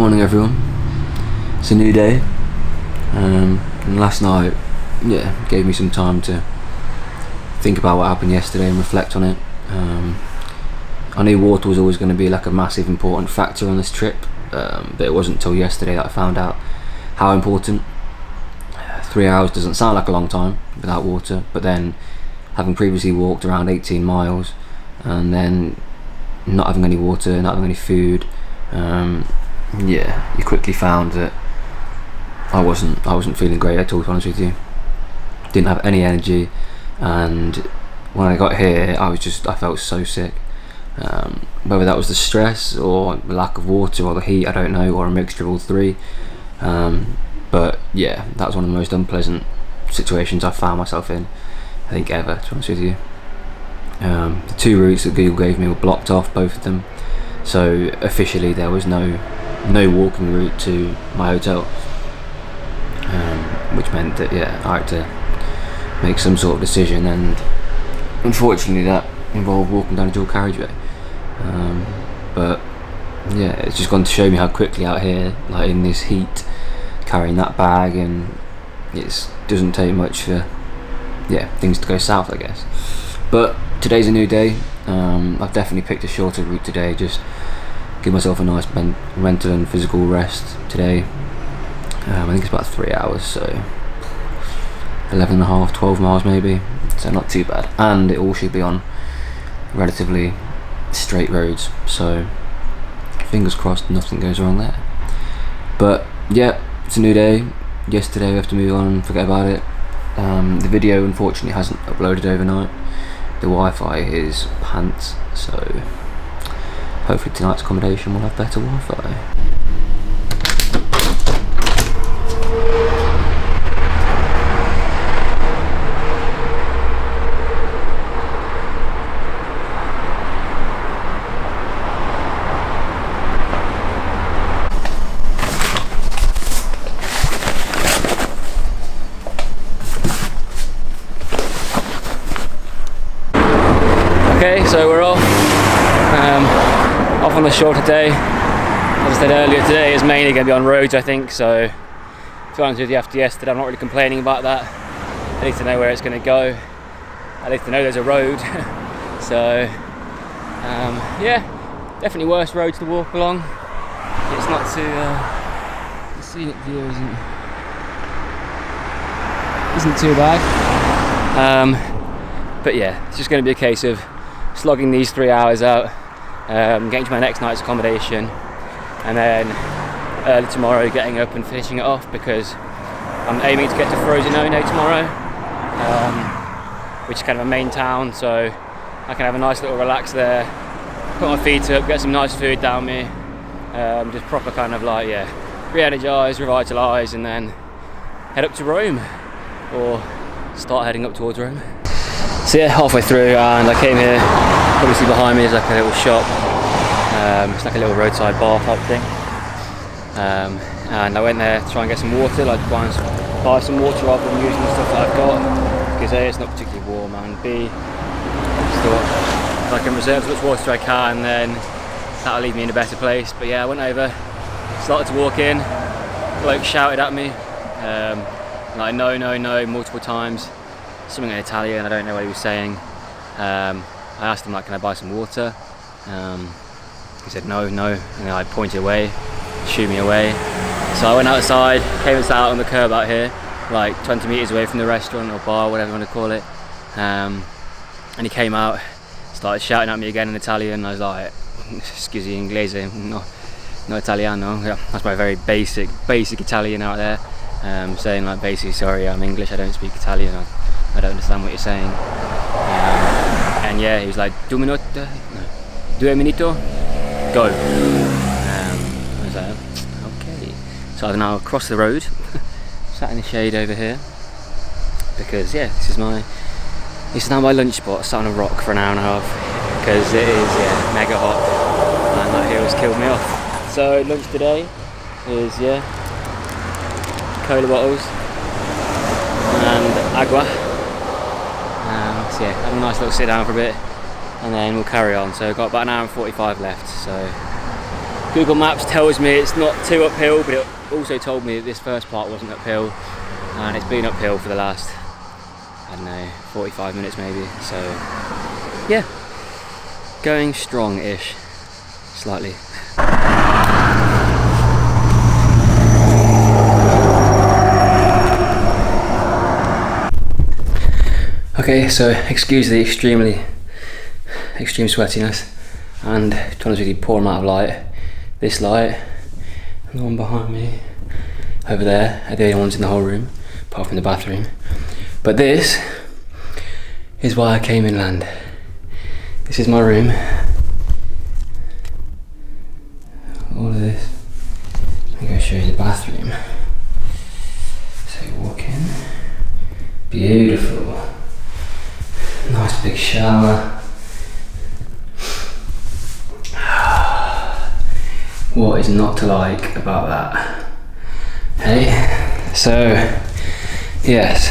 Morning everyone. It's a new day, and last night gave me some time to think about what happened yesterday and reflect on it. I knew water was always going to be like a massive important factor on this trip, but it wasn't until yesterday that I found out how important. 3 hours doesn't sound like a long time without water, but then having previously walked around 18 miles and then not having any water, not having any food, you quickly found that I wasn't feeling great at all, to be honest with you. Didn't have any energy, and when I got here I felt so sick. Whether that was the stress or the lack of water or the heat, I don't know, or a mixture of all three. But yeah, that was one of the most unpleasant situations I've found myself in, I think, ever, to be honest with you. The two routes that Google gave me were blocked off, both of them, so officially there was no walking route to my hotel, which meant that I had to make some sort of decision, and unfortunately that involved walking down a dual carriageway. But yeah, it's just gone to show me how quickly out here, like in this heat, carrying that bag, and it doesn't take much for things to go south, I guess. But today's a new day. I've definitely picked a shorter route today, just give myself a nice mental and physical rest today. I think it's about 3 hours, so 11.5, 12 miles maybe, so not too bad, and it all should be on relatively straight roads, so fingers crossed nothing goes wrong there. But yeah, it's a new day. Yesterday we have to move on and forget about it. The video unfortunately hasn't uploaded overnight. The Wi-Fi is pants, so hopefully tonight's accommodation will have better Wi-Fi. Okay, so we're off on a shorter day. As I said earlier, today is mainly going to be on roads, I think, so to be honest with you, after yesterday I'm not really complaining about that. At least I know where it's going to go, at least I know there's a road. So yeah, definitely worse roads to walk along. It's not too the scenic view isn't too bad, but yeah, it's just going to be a case of slogging these 3 hours out, getting to my next night's accommodation, and then early tomorrow getting up and finishing it off, because I'm aiming to get to Frosinone tomorrow, which is kind of a main town, so I can have a nice little relax there, put my feet up, get some nice food down me, just proper kind of like, re-energise, revitalise, and then head up to Rome, or start heading up towards Rome. So yeah, halfway through, and I came here. Obviously behind me is like a little shop. It's like a little roadside bar type thing. And I went there to try and get some water, like buy some water rather than using the stuff that I've got, because A, it's not particularly warm, and B, just thought if I can reserve as much water as I can, then that'll leave me in a better place. But yeah, I went over, started to walk in, bloke shouted at me, like no multiple times. Something in Italian, I don't know what he was saying. I asked him, like, can I buy some water? He said no, and then I pointed away, shooed me away. So I went outside, came and sat out on the curb out here, like 20 metres away from the restaurant or bar, whatever you want to call it. And he came out, started shouting at me again in Italian, and I was like, scusi inglese, no italiano. Yeah, that's my very basic Italian out there. Saying like, basically, sorry, I'm English, I don't speak Italian. I don't understand what you're saying. And yeah, he was like, 2 minuti, go. I was like, okay. So I've now crossed the road, sat in the shade over here, because yeah, this is now my lunch spot. Sat on a rock for an hour and a half, because it is mega hot, and that here has killed me off. So lunch today is cola bottles and agua. So yeah, have a nice little sit down for a bit, and then we'll carry on. So I've got about an hour and 45 left, so Google Maps tells me it's not too uphill, but it also told me that this first part wasn't uphill, and it's been uphill for the last, I don't know, 45 minutes maybe. So yeah, going strong-ish, slightly. Okay, so excuse the extreme sweatiness, and to be honest with you, poor amount of light. This light, and the one behind me, over there, are the only ones in the whole room, apart from the bathroom. But this is why I came inland. This is my room. All of this. I'm going to show you the bathroom. So you walk in. Beautiful. Nice big shower. What is not to like about that? Hey? So, yes.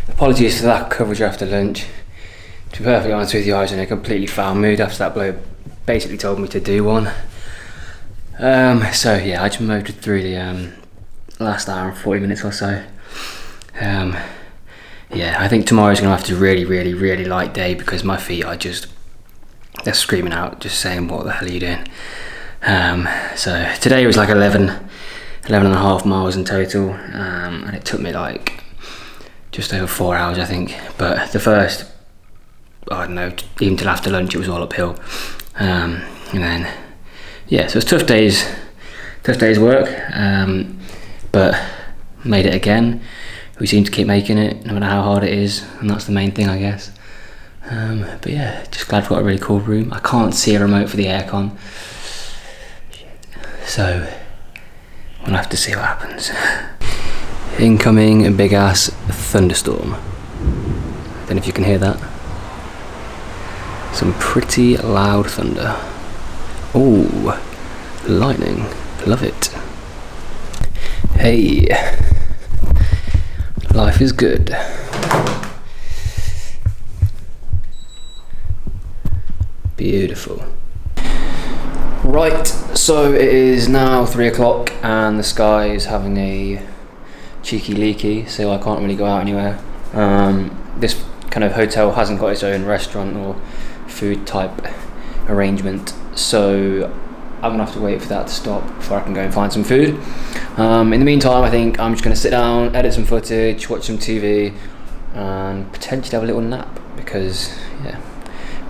Apologies for that coverage after lunch. To be perfectly honest with you, I was in a completely foul mood after that bloke basically told me to do one. So yeah, I just motored through the last hour and 40 minutes or so. Yeah, I think tomorrow's gonna have to really light day, because my feet are just, they're screaming out, just saying, what the hell are you doing? So today was like 11 and a half miles in total, and it took me like just over 4 hours, I think. But the first, I don't know, even till after lunch, it was all uphill. And then, yeah, so it's tough days work, but made it again. We seem to keep making it, no matter how hard it is, and that's the main thing, I guess. But yeah, just glad we've got a really cool room. I can't see a remote for the aircon, so we'll have to see what happens. Incoming a big ass thunderstorm. Don't know if you can hear that. Some pretty loud thunder. Oh, lightning, love it. Hey, life is good. Beautiful. Right, so it is now 3 o'clock and the sky is having a cheeky leaky, so I can't really go out anywhere. This kind of hotel hasn't got its own restaurant or food type arrangement, so I'm gonna have to wait for that to stop before I can go and find some food. In the meantime, I think I'm just gonna sit down, edit some footage, watch some TV, and potentially have a little nap, because yeah,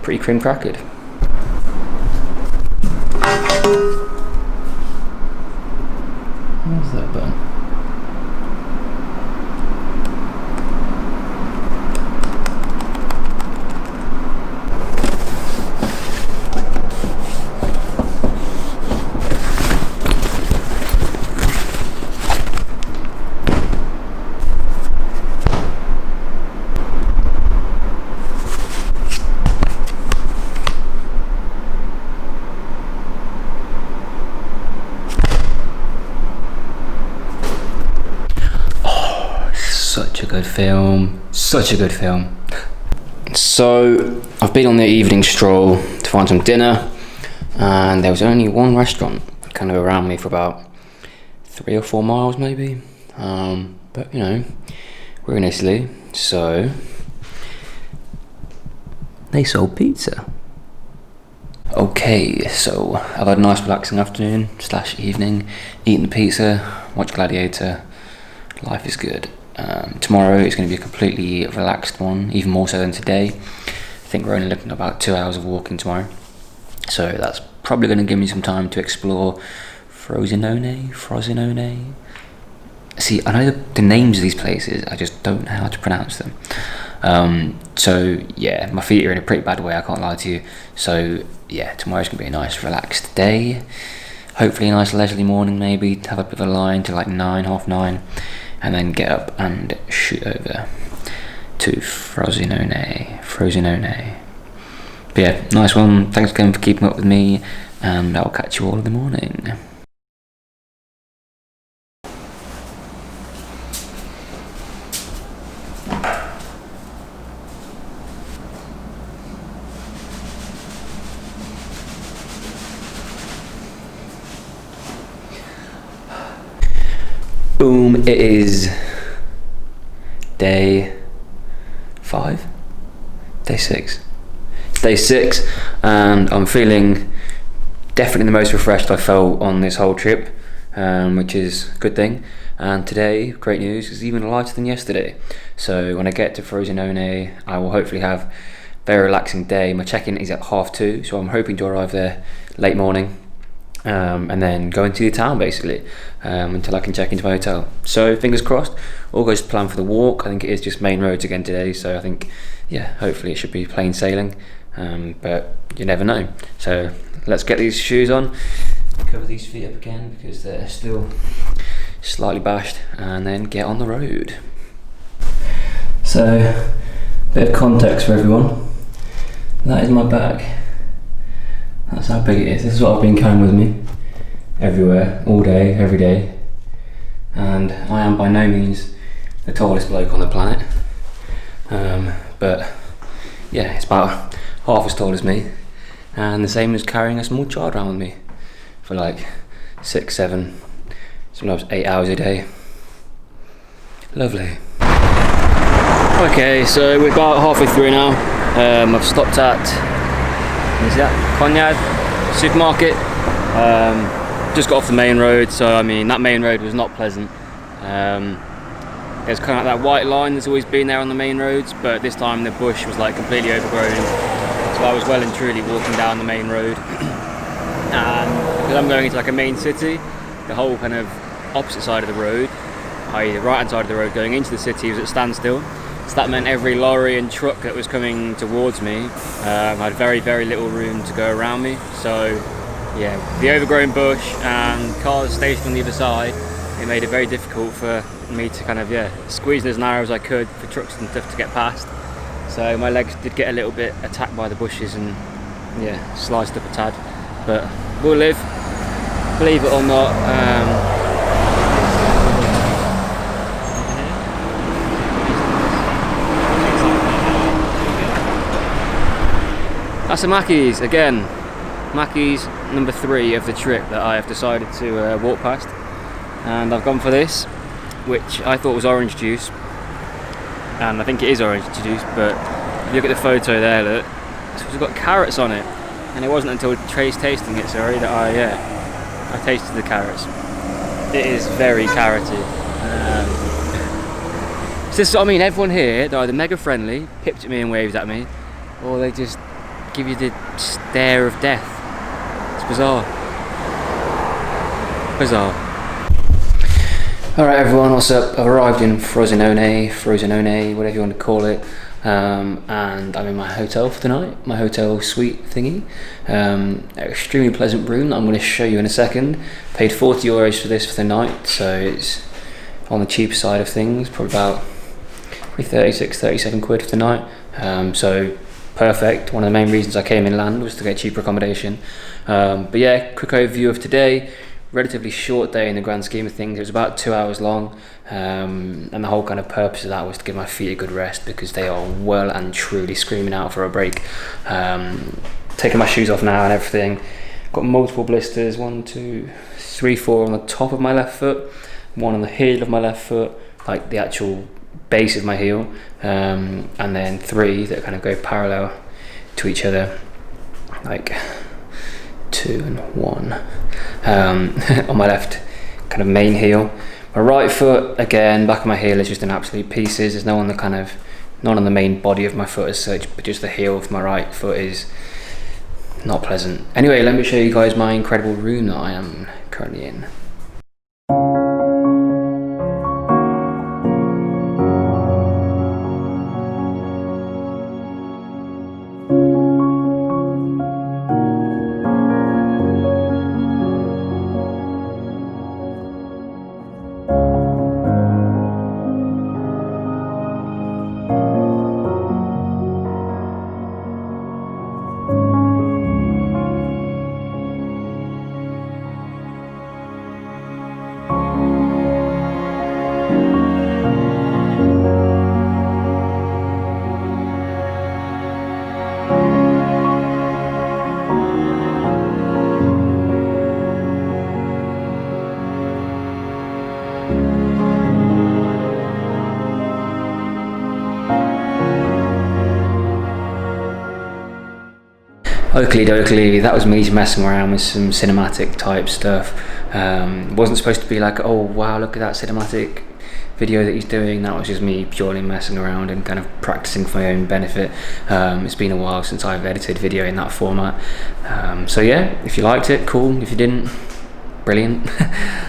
pretty cream crackered. Where's that button? Such a good film. So I've been on the evening stroll to find some dinner, and there was only one restaurant kind of around me for about 3 or 4 miles maybe, but you know, we're in Italy, so they sold pizza. Okay, so I've had a nice relaxing afternoon / evening, eating the pizza, watch Gladiator. Life is good. Tomorrow is going to be a completely relaxed one, even more so than today. I think we're only looking at about 2 hours of walking tomorrow, so that's probably going to give me some time to explore Frosinone. See, I know the names of these places, I just don't know how to pronounce them. So yeah, my feet are in a pretty bad way, I can't lie to you. So yeah, tomorrow's going to be a nice relaxed day. Hopefully a nice leisurely morning, maybe to have a bit of a lie till like 9, half 9. And then get up and shoot over to Frosinone. But yeah, nice one. Thanks again for keeping up with me, and I'll catch you all in the morning. It is day 5? Day 6. Day 6, and I'm feeling definitely the most refreshed I felt on this whole trip, which is a good thing. And today, great news, is even lighter than yesterday. So when I get to Frosinone, I will hopefully have a very relaxing day. My check-in is at 2:30, so I'm hoping to arrive there late morning, and then go into the town basically, until I can check into my hotel. So fingers crossed, all goes to plan for the walk. I think it is just main roads again today, so I think, yeah, hopefully it should be plain sailing, but you never know. So let's get these shoes on, cover these feet up again because they're still slightly bashed, and then get on the road. So, bit of context for everyone. That is my bag. That's how big it is. This is what I've been carrying with me everywhere, all day, every day. And I am by no means the tallest bloke on the planet. But yeah, it's about half as tall as me. And the same as carrying a small child around with me for like 6, 7, sometimes 8 hours a day. Lovely. Okay, so we're about halfway through now. I've stopped at, is that Cognac supermarket. Just got off the main road, so I mean that main road was not pleasant. There's kind of that white line that's always been there on the main roads, but this time the bush was like completely overgrown. So I was well and truly walking down the main road. And because I'm going into like a main city, the whole kind of opposite side of the road, i.e. the right hand side of the road going into the city, was at standstill. So that meant every lorry and truck that was coming towards me had very, very little room to go around me. So yeah, the overgrown bush and cars stationed on the other side, it made it very difficult for me to kind of, squeeze in as narrow as I could for trucks and stuff to get past. So my legs did get a little bit attacked by the bushes and sliced up a tad, but we'll live, believe it or not. That's a Mackey's again. Mackey's number 3 of the trip that I have decided to walk past, and I've gone for this, which I thought was orange juice, and I think it is orange juice, but if you look at the photo there, look, it's got carrots on it, and it wasn't until tasting it, that I tasted the carrots. It is very carroty. I mean, everyone here, they're either mega friendly, pipped at me and waved at me, or they just give you the stare of death. It's bizarre. Alright everyone, what's up? I've arrived in Frosinone, whatever you want to call it, and I'm in my hotel for the night, my hotel suite thingy. Extremely pleasant room that I'm going to show you in a second. Paid €40 for this for the night, so it's on the cheaper side of things, probably about 36, 37 quid for the night. So perfect. One of the main reasons I came inland was to get cheaper accommodation. But yeah, quick overview of today. Relatively short day in the grand scheme of things. It was about 2 hours long, and the whole kind of purpose of that was to give my feet a good rest because they are well and truly screaming out for a break. Taking my shoes off now and everything. Got multiple blisters, 1, 2, 3, 4 on the top of my left foot, 1 on the heel of my left foot, like the actual base of my heel, and then 3 that kind of go parallel to each other, like 2 and 1 on my left kind of main heel. My right foot, again, back of my heel is just in absolute pieces. There's no on the main body of my foot as such, but just the heel of my right foot is not pleasant. Anyway, let me show you guys my incredible room that I am currently in. Oakley dokley, that was me just messing around with some cinematic type stuff. It wasn't supposed to be like, oh wow, look at that cinematic video that he's doing. That was just me purely messing around and kind of practicing for my own benefit. It's been a while since I've edited video in that format. So yeah, if you liked it, cool. If you didn't, brilliant.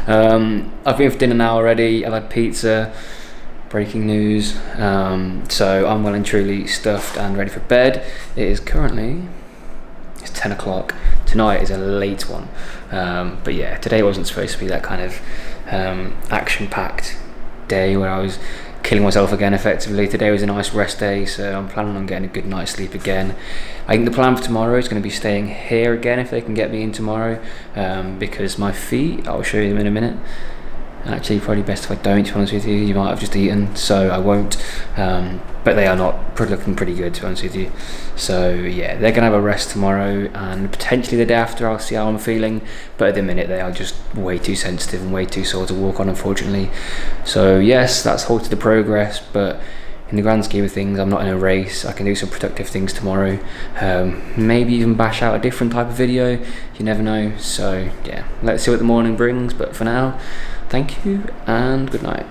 I've been for dinner now already. I've had pizza. Breaking news. So I'm well and truly stuffed and ready for bed. It is currently, it's 10 o'clock. Tonight is a late one. But yeah, today wasn't supposed to be that kind of action-packed day where I was killing myself again effectively. Today was a nice rest day, so I'm planning on getting a good night's sleep again. I think the plan for tomorrow is going to be staying here again if they can get me in tomorrow, because my feet, I'll show you them in a minute. Actually, probably best if I don't, to be honest with you. You might have just eaten, so I won't. But they are not looking pretty good, to be honest with you. So yeah, they're gonna have a rest tomorrow, and potentially the day after I'll see how I'm feeling. But at the minute, they are just way too sensitive and way too sore to walk on, unfortunately. So yes, that's halted the progress, but in the grand scheme of things, I'm not in a race. I can do some productive things tomorrow. Maybe even bash out a different type of video. You never know. So yeah, let's see what the morning brings. But for now, thank you and good night.